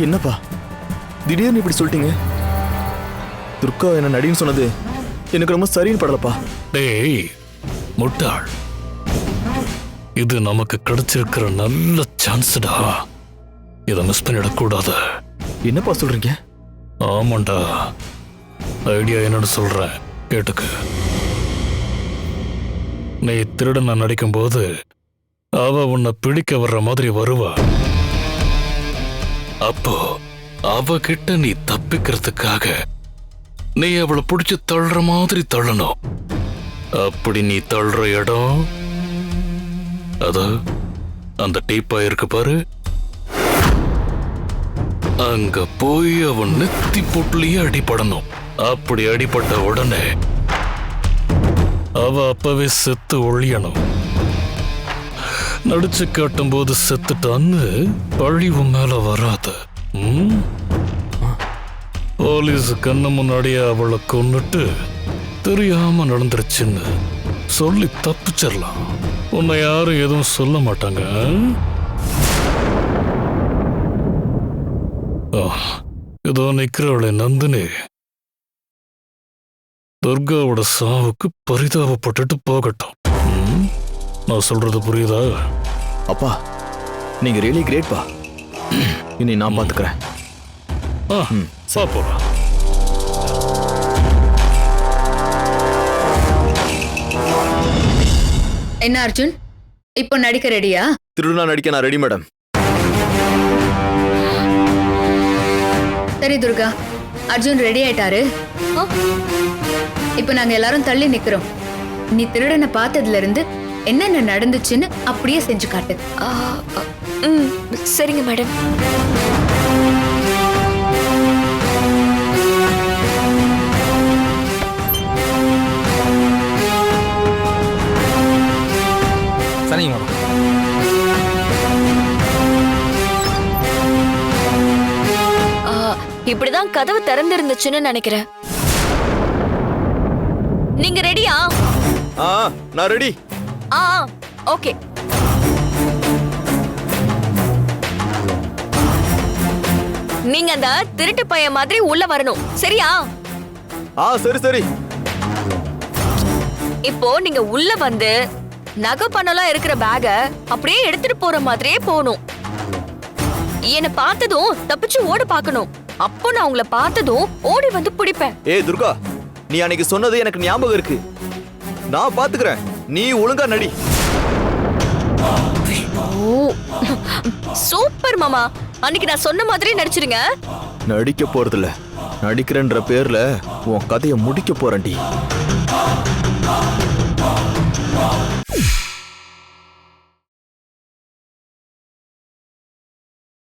என்னப்பா திடீர்னு இப்படி சொல்லிட்டீங்க? துர்கா என்ன நடின்னு சொன்னது எனக்கு ரொம்ப சரின்னு படலப்பா. டேய் முட்டாள், இது நமக்கு கிடைச்சிருக்கிற நல்ல சான்ஸ்டா. இதை மிஸ் பண்ணிடக்கூடாது. என்னப்பா சொல்றீங்க? ஆமாண்டா, ஐடியா என்னன்னு சொல்றேன் கேட்டுக்கு. நீ திருடனை நடிக்கும் போது அவ உன்னை பிடிக்க வர்ற மாதிரி வருவா. அப்போ அவகிட்ட நீ தப்பிக்கிறதுக்காக நீ அவளை பிடிச்சு தள்ளுற மாதிரி தள்ளணும். அப்படி நீ தள்ளுற இடம் அது அந்த டீப்பா இருக்கு பாரு, அங்க போய் அவன் நெத்தி பொட்டுலயே அடிபடணும். அப்படி அடிபட்ட உடனே அவ அப்பவே செத்து ஒழியணும். நடிச்சு காட்டும் போது செத்துட்டான்னு பழிவு மேல வராது. போலீஸ் கண்ணு முன்னாடியே அவளை கொன்னுட்டு தெரியாம நடந்துருச்சுன்னு சொல்லி தப்பிச்சிடலாம். உன்னை யாரும் எதுவும் சொல்ல மாட்டாங்க. ஏதோ நிக்கிறவளை நந்தினி துர்காவோட சாவுக்கு பரிதாபப்பட்டுட்டு போகட்டும். நான் சொல்றது புரியுதா? அப்பா நீங்க ரியலி கிரேட்பா. இனி நான் பாத்துக்கிறேன். சாப்பிடலாம். என்ன அர்ஜுன், இப்போ நடிக்க ரெடியா? திருடுனா நடிக்க நான் ரெடி மேடம். சரி துர்கா, அர்ஜுன் ரெடி ஆயிட்டாரு. இப்போ நாங்க எல்லாரும் தள்ளி நிக்கிறோம். நீ திருடனை பார்த்ததுல இருந்து என்னென்ன நடந்துச்சுன்னு அப்படியே செஞ்சு காட்டு. சரிங்க மேடம். சரிங்க மேடம். இப்படிதான் கதவு திறந்திருந்துச்சுன்னு நினைக்கிறேன். நீங்க ரெடியா? நான் ரெடி. ஓகே. நீங்க அந்த திருட்டு பையன் மாதிரி உள்ள வரணும், சரியா? சரி சரி. இப்போ நீங்க உள்ள வந்து நகை பணம்லாம் இருக்கிற பேக அப்படியே எடுத்துட்டு போற மாதிரியே போகணும். என்ன பார்த்ததும் தப்பிச்சு ஓட பார்க்கணும். அப்போ நான் உங்களை பார்த்ததும் ஓடி வந்து பிடிப்பேன். துர்கா, நீ அன்னைக்கு சொன்னது எனக்கு ஞாபகம் இருக்கு. நான் பாத்துக்கிறேன், நீ ஒழுங்கா நடி. சூப்பர் மாமா, அன்னைக்கு நான் சொன்ன மாதிரி நடிச்சிருங்க. நடிக்க போறதில்ல, நடிக்கிறன்ற பேர்ல உன் கதையை முடிக்க போறேன்டி.